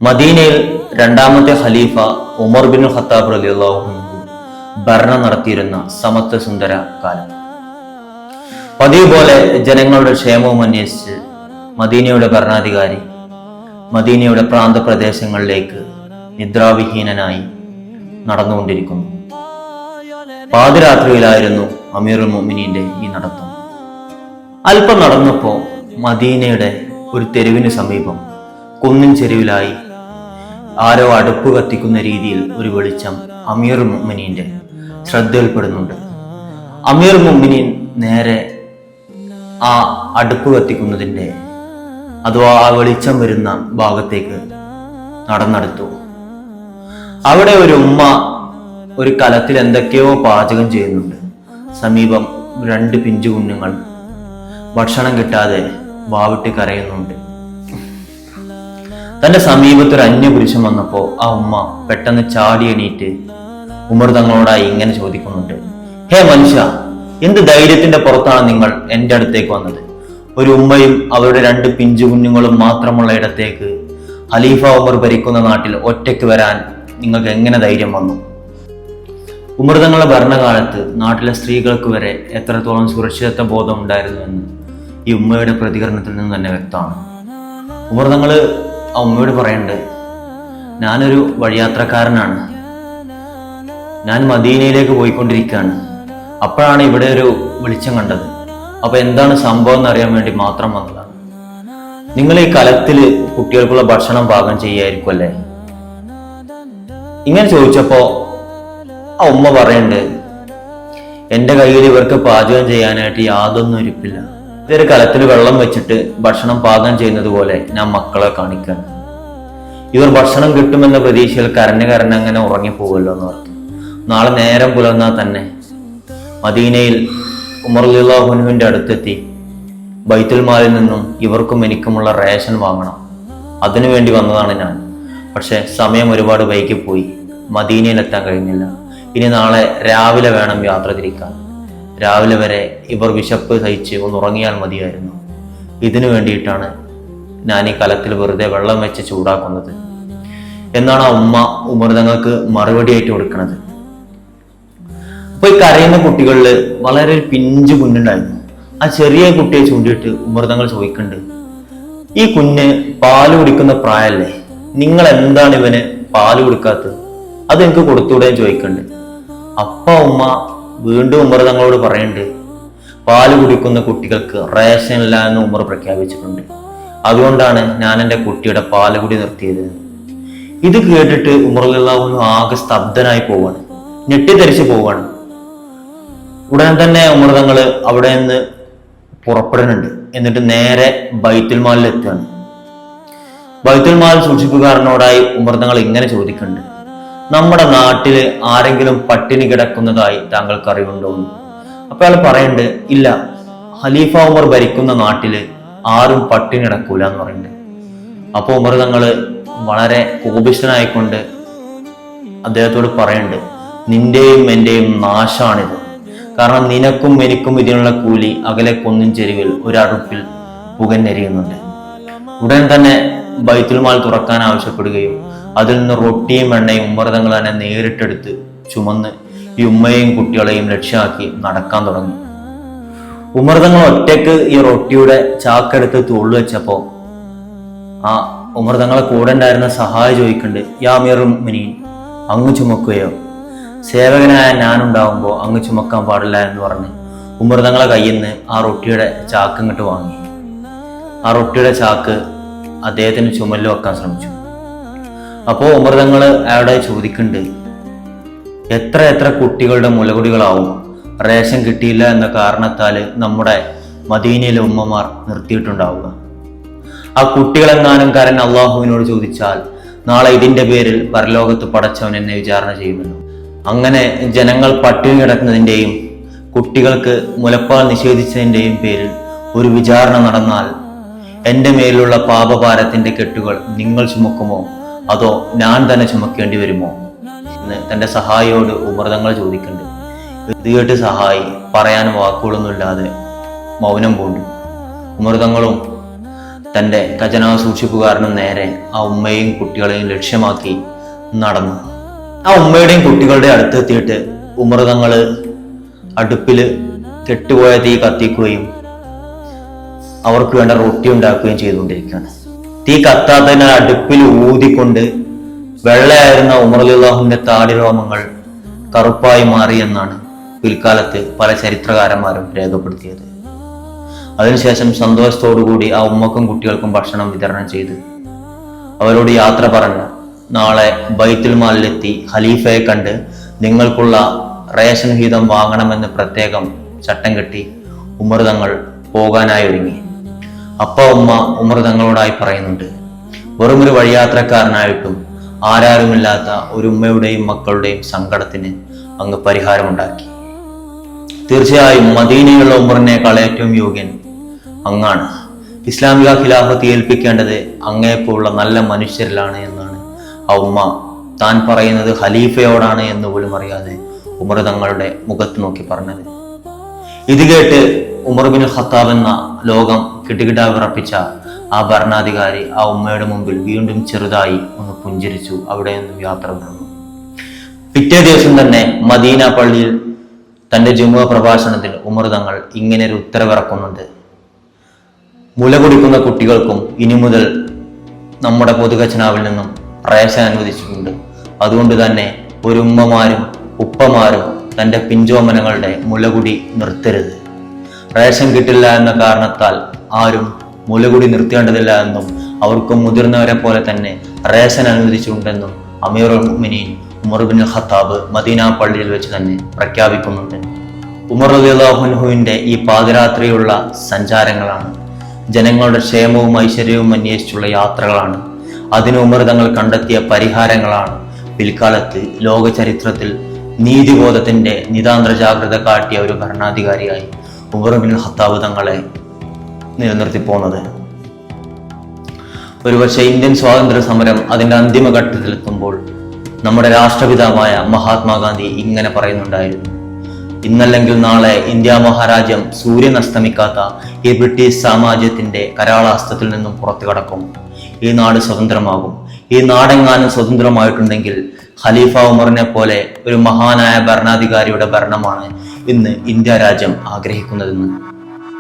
മദീനയിൽ രണ്ടാമത്തെ ഖലീഫ Umar bin Khattab റളിയല്ലാഹു അൻഹു ഭരണം നടത്തിയിരുന്ന സമത്വ സുന്ദര കാലം. പതിവ് പോലെ ജനങ്ങളുടെ ക്ഷേമവും അന്വേഷിച്ച് മദീനയുടെ ഭരണാധികാരി മദീനയുടെ പ്രാന്തപ്രദേശങ്ങളിലേക്ക് നിദ്രാവിഹീനനായി നടന്നുകൊണ്ടിരിക്കുന്നു. പാതിരാത്രിയിലായിരുന്നു അമീറുൽ മുഅ്മിനീന്റെ ഈ നടത്തം. അല്പം നടന്നപ്പോ മദീനയുടെ ഒരു തെരുവിന് സമീപം കുന്നിൻ ചെരുവിലായി ആരോ അടുപ്പ് കത്തിക്കുന്ന രീതിയിൽ ഒരു വെളിച്ചം അമീറുൽ മുഅ്മിനീന്റെ ശ്രദ്ധയിൽപ്പെടുന്നുണ്ട്. അമീറുൽ മുഅ്മിനീൻ നേരെ ആ അടുപ്പ് കത്തിക്കുന്നതിന്റെ അഥവാ ആ വെളിച്ചം വരുന്ന ഭാഗത്തേക്ക് നടന്നെടുത്തു. അവിടെ ഒരു ഉമ്മ ഒരു കലത്തിൽ എന്തൊക്കെയോ പാചകം ചെയ്യുന്നുണ്ട്. സമീപം രണ്ട് പിഞ്ചു കുഞ്ഞുങ്ങൾ ഭക്ഷണം കിട്ടാതെ വാവിട്ട് കരയുന്നുണ്ട്. തന്റെ സമീപത്ത് ഒരു അന്യപുരുഷൻ വന്നപ്പോ ആ ഉമ്മ പെട്ടെന്ന് ചാടി എണീറ്റ് ഉമർ തങ്ങളോടായി ഇങ്ങനെ ചോദിക്കുന്നുണ്ട്: ഹേ മനുഷ്യ, എന്ത് ധൈര്യത്തിന്റെ പുറത്താണ് നിങ്ങൾ എന്റെ അടുത്തേക്ക് വന്നത്? ഒരു ഉമ്മയും അവരുടെ രണ്ട് പിഞ്ചു കുഞ്ഞുങ്ങളും മാത്രമുള്ള ഇടത്തേക്ക് ഖലീഫ ഉമർ ഭരിക്കുന്ന നാട്ടിൽ ഒറ്റയ്ക്ക് വരാൻ നിങ്ങൾക്ക് എങ്ങനെ ധൈര്യം വന്നു? ഉമർ തങ്ങളുടെ ഭരണകാലത്ത് നാട്ടിലെ സ്ത്രീകൾക്ക് വരെ എത്രത്തോളം സുരക്ഷിതത്വ ബോധം ഉണ്ടായിരുന്നു എന്ന് ഈ ഉമ്മയുടെ പ്രതികരണത്തിൽ നിന്ന് തന്നെ വ്യക്തമാണ്. ഉമർ തങ്ങള് ആ ഉമ്മയോട് പറയുന്നുണ്ട്: ഞാനൊരു വഴിയാത്രക്കാരനാണ്, ഞാൻ മദീനയിലേക്ക് പോയിക്കൊണ്ടിരിക്കുകയാണ്. അപ്പോഴാണ് ഇവിടെ ഒരു വെളിച്ചം കണ്ടത്. അപ്പൊ എന്താണ് സംഭവം എന്നറിയാൻ വേണ്ടി മാത്രം വന്നതാണ്. നിങ്ങൾ ഈ കലത്തില് കുട്ടികൾക്കുള്ള ഭക്ഷണം പാകം ചെയ്യായിരിക്കും അല്ലേ? ഇങ്ങനെ ചോദിച്ചപ്പോ ആ ഉമ്മ പറയുന്നുണ്ട്: എന്റെ കയ്യിൽ ഇവർക്ക് പാചകം ചെയ്യാനായിട്ട് യാതൊന്നും ഇരിപ്പില്ല. ഇതൊരു കലത്തിൽ വെള്ളം വെച്ചിട്ട് ഭക്ഷണം പാകം ചെയ്യുന്നത് പോലെ ഞാൻ മക്കളെ കാണിക്കാൻ. ഇവർ ഭക്ഷണം കിട്ടുമെന്ന പ്രതീക്ഷയിൽ കരഞ്ഞ് അങ്ങനെ ഉറങ്ങിപ്പോകുമല്ലോ എന്ന് ഓർത്തു. നാളെ നേരം പുലർന്നാൽ തന്നെ മദീനയിൽ ഉമർ റളിയല്ലാഹു അൻഹുവിന്റെ അടുത്തെത്തി ബൈത്തുൽ മാലിൽ നിന്നും ഇവർക്കും എനിക്കുമുള്ള റേഷൻ വാങ്ങണം. അതിനുവേണ്ടി വന്നതാണ് ഞാൻ. പക്ഷെ സമയം ഒരുപാട് വൈകിപ്പോയി, മദീനയിലെത്താൻ കഴിഞ്ഞില്ല. ഇനി നാളെ രാവിലെ വേണം യാത്ര തിരിക്കാൻ. രാവിലെ വരെ ഇവർ വിശപ്പ് സഹിച്ച് ഒന്ന് ഉറങ്ങിയാൽ മതിയായിരുന്നു. ഇതിനു വേണ്ടിയിട്ടാണ് ഞാൻ ഈ കലത്തിൽ വെറുതെ വെള്ളം വെച്ച് ചൂടാക്കുന്നത് എന്നാണ് ആ ഉമ്മ ഉമർ തങ്ങൾക്ക് മറുപടിയായിട്ട് കൊടുക്കുന്നത്. അപ്പൊ ഈ കരയുന്ന കുട്ടികളിൽ വളരെ ഒരു പിഞ്ചു കുഞ്ഞുണ്ടായിരുന്നു. ആ ചെറിയ കുട്ടിയെ ചൂണ്ടിയിട്ട് ഉമർ തങ്ങൾ ചോദിക്കുന്നുണ്ട്: ഈ കുഞ്ഞ് പാല് കുടിക്കുന്ന പ്രായല്ലേ, നിങ്ങൾ എന്താണ് ഇവന് പാല് കൊടുക്കാത്തത്? അത് എനിക്ക് കൊടുത്തൂടെ ചോദിക്കുന്നുണ്ട്. അപ്പ ഉമ്മ വീണ്ടും ഉമർ തങ്ങളോട് പറയുന്നുണ്ട്: പാല് കുടിക്കുന്ന കുട്ടികൾക്ക് റേഷൻ ഇല്ല എന്ന് ഉമർ പ്രഖ്യാപിച്ചിട്ടുണ്ട്. അതുകൊണ്ടാണ് ഞാൻ എൻ്റെ കുട്ടിയുടെ പാല് കുടി നിർത്തിയത്. ഇത് കേട്ടിട്ട് ഉമർ റളിയല്ലാഹു അൻഹു ആകെ സ്തബ്ധനായി പോവാണ്, ഞെട്ടിധരിച്ചു പോവാണ്. ഉടനെ തന്നെ ഉമർ തങ്ങൾ അവിടെ നിന്ന് പുറപ്പെടുന്നുണ്ട്. എന്നിട്ട് നേരെ ബൈത്തുൽ മാലിൽ എത്തുകയാണ്. ബൈത്തുൽ മാൽ സൂക്ഷിപ്പുകാരനോടായി ഉമർ തങ്ങൾ ഇങ്ങനെ ചോദിക്കുന്നുണ്ട്: നമ്മുടെ നാട്ടില് ആരെങ്കിലും പട്ടിണി കിടക്കുന്നതായി താങ്കൾക്ക് അറിവുണ്ടോ? അപ്പൊ അയാൾ പറയുന്നുണ്ട്: ഇല്ല, ഖലീഫ ഉമർ ഭരിക്കുന്ന നാട്ടില് ആരും പട്ടിണി കിടക്കൂല എന്ന് പറയുന്നുണ്ട്. അപ്പൊ ഉമർ തങ്ങള് വളരെ കോപിഷ്ഠനായിക്കൊണ്ട് അദ്ദേഹത്തോട് പറയുന്നുണ്ട്: നിന്റെയും എന്റെയും നാശാണിത്. കാരണം നിനക്കും എനിക്കും ഇതിനുള്ള കൂലി അകലെ കുന്നിൻ ചെരുവിൽ ഒരു അടുപ്പിൽ പുകഞ്ഞെരിയുന്നുണ്ട്. ഉടൻ തന്നെ ബൈത്തുൽ മാൽ തുറക്കാൻ ആവശ്യപ്പെടുകയും അതിൽ നിന്ന് റൊട്ടിയും എണ്ണയും ഉമർ തങ്ങൾ തന്നെ നേരിട്ടെടുത്ത് ചുമന്ന് ഈ ഉമ്മയെയും കുട്ടികളെയും ലക്ഷ്യമാക്കി നടക്കാൻ തുടങ്ങി. ഉമർ തങ്ങൾ ഒറ്റയ്ക്ക് ഈ റൊട്ടിയുടെ ചാക്കെടുത്ത് തോളിൽ വെച്ചപ്പോ ആ ഉമർ തങ്ങളെ കൂടെ ഉണ്ടായിരുന്ന സഹായി ചോദിക്കുന്നുണ്ട്: യാ അമീറുൽ മുഅ്മിനീൻ, അങ്ങ് ചുമക്കുകയോ? സേവകനായ ഞാനുണ്ടാവുമ്പോ അങ്ങ് ചുമക്കാൻ പാടില്ല എന്ന് പറഞ്ഞ് ഉമർ തങ്ങളെ കയ്യിൽ നിന്ന് ആ റൊട്ടിയുടെ ചാക്ക് ഇങ്ങോട്ട് വാങ്ങി. ആ റൊട്ടിയുടെ ചാക്ക് അദ്ദേഹത്തിന് ചുമലിൽ വെക്കാൻ ശ്രമിച്ചു. അപ്പോ ഉമർ തങ്ങള് അയാളോട് ചോദിക്കുന്നുണ്ട്: എത്ര എത്ര കുട്ടികളുടെ മുലകുടികളാവും റേഷൻ കിട്ടിയില്ല എന്ന കാരണത്താല് നമ്മുടെ മദീനയിലെ ഉമ്മമാർ നിർത്തിയിട്ടുണ്ടാവുക? ആ കുട്ടികളെങ്ങാനും കരൻ അള്ളാഹുവിനോട് ചോദിച്ചാൽ നാളെ ഇതിന്റെ പേരിൽ പരലോകത്ത് പടച്ചവൻ എന്നെ വിചാരണ ചെയ്യുമല്ലോ. അങ്ങനെ ജനങ്ങൾ പട്ടിണി കിടക്കുന്നതിന്റെയും കുട്ടികൾക്ക് മുലപ്പാൽ നിഷേധിച്ചതിന്റെയും പേരിൽ ഒരു വിചാരണ നടന്നാൽ എന്റെ മേലുള്ള പാപഭാരത്തിന്റെ കെട്ടുകൾ നിങ്ങൾ ചുമക്കുമോ, അതോ ഞാൻ തന്നെ ചുമക്കേണ്ടി വരുമോ എന്ന് തന്റെ സഹായിയോട് ഉമർ തങ്ങൾ ചോദിക്കുന്നുണ്ട്. ഇത് കേട്ട് സഹായി പറയാൻ വാക്കുകളൊന്നുമില്ലാതെ മൗനം പൂണ്ടു. ഉമർ തങ്ങളും തൻ്റെ ഖജനാവ് സൂക്ഷിപ്പുകാരനും നേരെ ആ ഉമ്മയെയും കുട്ടികളെയും ലക്ഷ്യമാക്കി നടന്നു. ആ ഉമ്മയുടെയും കുട്ടികളുടെ അടുത്തെത്തിയിട്ട് ഉമർ തങ്ങള് അടുപ്പിൽ കെട്ടുപോയ തീ കത്തിക്കുകയും അവർക്ക് വേണ്ട റൊട്ടി ഉണ്ടാക്കുകയും ചെയ്തുകൊണ്ടിരിക്കുകയാണ്. തീ കത്താത്തതിനാൽ അടുപ്പിൽ ഊതിക്കൊണ്ട് വെള്ളയായിരുന്ന ഉമർ റളിയല്ലാഹുവിന്റെ താടി രോമങ്ങൾ കറുപ്പായി മാറി എന്നാണ് പിൽക്കാലത്ത് പല ചരിത്രകാരന്മാരും രേഖപ്പെടുത്തിയത്. അതിനുശേഷം സന്തോഷത്തോടുകൂടി ആ ഉമ്മക്കും കുട്ടികൾക്കും ഭക്ഷണം വിതരണം ചെയ്ത് അവരോട് യാത്ര പറഞ്ഞ് നാളെ ബൈത്തുൽ മാലിലെത്തി ഖലീഫയെ കണ്ട് നിങ്ങൾക്കുള്ള റേഷൻ വിഹിതം വാങ്ങണമെന്ന് പ്രത്യേകം ചട്ടം കെട്ടി ഉമർ തങ്ങൾ പോകാനായി ഒരുങ്ങി. അപ്പ ഉമ്മ ഉമർ തങ്ങളോടായി പറയുന്നുണ്ട്, വെറുമൊരു വഴിയാത്രക്കാരനായിട്ടും ആരാരുമില്ലാത്ത ഒരു ഉമ്മയുടെയും മക്കളുടെയും സങ്കടത്തിന് അങ്ങ് പരിഹാരമുണ്ടാക്കി. തീർച്ചയായും മദീനയുള്ള ഉമറിനേക്കാൾ ഏറ്റവും യോഗ്യൻ അങ്ങാണ്. ഇസ്ലാമിക ഖിലാഫത്ത് ഏൽപ്പിക്കേണ്ടത് അങ്ങേപ്പോലുള്ള നല്ല മനുഷ്യരിലാണ് എന്നാണ് ആ ഉമ്മ താൻ പറയുന്നത് ഖലീഫയോടാണ് എന്ന് പോലും അറിയാതെ ഉമർ തങ്ങളുടെ മുഖത്ത് നോക്കി പറഞ്ഞത്. ഇത് കേട്ട് ഉമർ ബിൻ ഖത്താബ് എന്ന ലോകം കിടുകിട വിറപ്പിച്ച ആ ഭരണാധികാരി ആ ഉമ്മയുടെ മുമ്പിൽ വീണ്ടും ചെറുതായി ഒന്ന് പുഞ്ചിരിച്ചു. അവിടെ നിന്നും യാത്ര തുടർന്നു. പിറ്റേ ദിവസം തന്നെ മദീന പള്ളിയിൽ തന്റെ ജുമുഅ പ്രഭാഷണത്തിൽ ഉമർ തങ്ങൾ ഇങ്ങനെ ഒരു ഉത്തരവിറക്കുന്നുണ്ട്: മുല കുടിക്കുന്ന കുട്ടികൾക്കും ഇനി മുതൽ നമ്മുടെ പൊതുഖജനാവിൽ നിന്നും റേഷൻ അനുവദിച്ചിട്ടുണ്ട്. അതുകൊണ്ട് തന്നെ ഒരു ഉമ്മമാരും ഉപ്പമാരും തന്റെ പിഞ്ചോമനങ്ങളുടെ മുലകുടി നിർത്തരുത്. റേഷൻ കിട്ടില്ല എന്ന കാരണത്താൽ ആരും മുലകുടി നിർത്തേണ്ടതില്ല എന്നും അവർക്കും മുതിർന്നവരെ പോലെ തന്നെ റേഷൻ അനുവദിച്ചിട്ടുണ്ടെന്നും അമീറുൽ മുഅ്മിനീൻ ഉമർ ബിൻ ഖത്താബ് മദീന പള്ളിയിൽ വെച്ച് തന്നെ പ്രഖ്യാപിക്കുന്നുണ്ട്. ഉമർ റളിയല്ലാഹു അൻഹുവിന്റെ ഈ പാതിരാത്രിയുള്ള സഞ്ചാരങ്ങളാണ്, ജനങ്ങളുടെ ക്ഷേമവും ഐശ്വര്യവും അന്വേഷിച്ചുള്ള യാത്രകളാണ്, അതിന് ഉമർ തങ്ങൾ കണ്ടെത്തിയ പരിഹാരങ്ങളാണ് പിൽക്കാലത്ത് ലോക ചരിത്രത്തിൽ നീതിബോധത്തിന്റെ നിതാന്ത്ര ജാഗ്രത കാട്ടിയ ഒരു ഭരണാധികാരിയായി ഉമർ ബിൻ ഖത്താബ് തങ്ങളെ നിലനിർത്തി പോന്നത്. ഒരുപക്ഷെ ഇന്ത്യൻ സ്വാതന്ത്ര്യ സമരം അതിന്റെ അന്തിമഘട്ടത്തിലെത്തുമ്പോൾ നമ്മുടെ രാഷ്ട്രപിതാവായ മഹാത്മാഗാന്ധി ഇങ്ങനെ പറയുന്നുണ്ടായിരുന്നു: ഇന്നല്ലെങ്കിൽ നാളെ ഇന്ത്യ മഹാരാജ്യം സൂര്യൻ അസ്തമിക്കാത്ത ഈ ബ്രിട്ടീഷ് സാമ്രാജ്യത്തിന്റെ കരാളഹസ്തത്തിൽ നിന്നും പുറത്തു കടക്കും. ഈ നാട് സ്വതന്ത്രമാകും. ഈ നാടെങ്ങാനും സ്വതന്ത്രമായിട്ടുണ്ടെങ്കിൽ ഖലീഫ ഉമറിനെ പോലെ ഒരു മഹാനായ ഭരണാധികാരിയുടെ ഭരണമാണ് ഇന്ന് ഇന്ത്യ രാജ്യം ആഗ്രഹിക്കുന്നതെന്ന്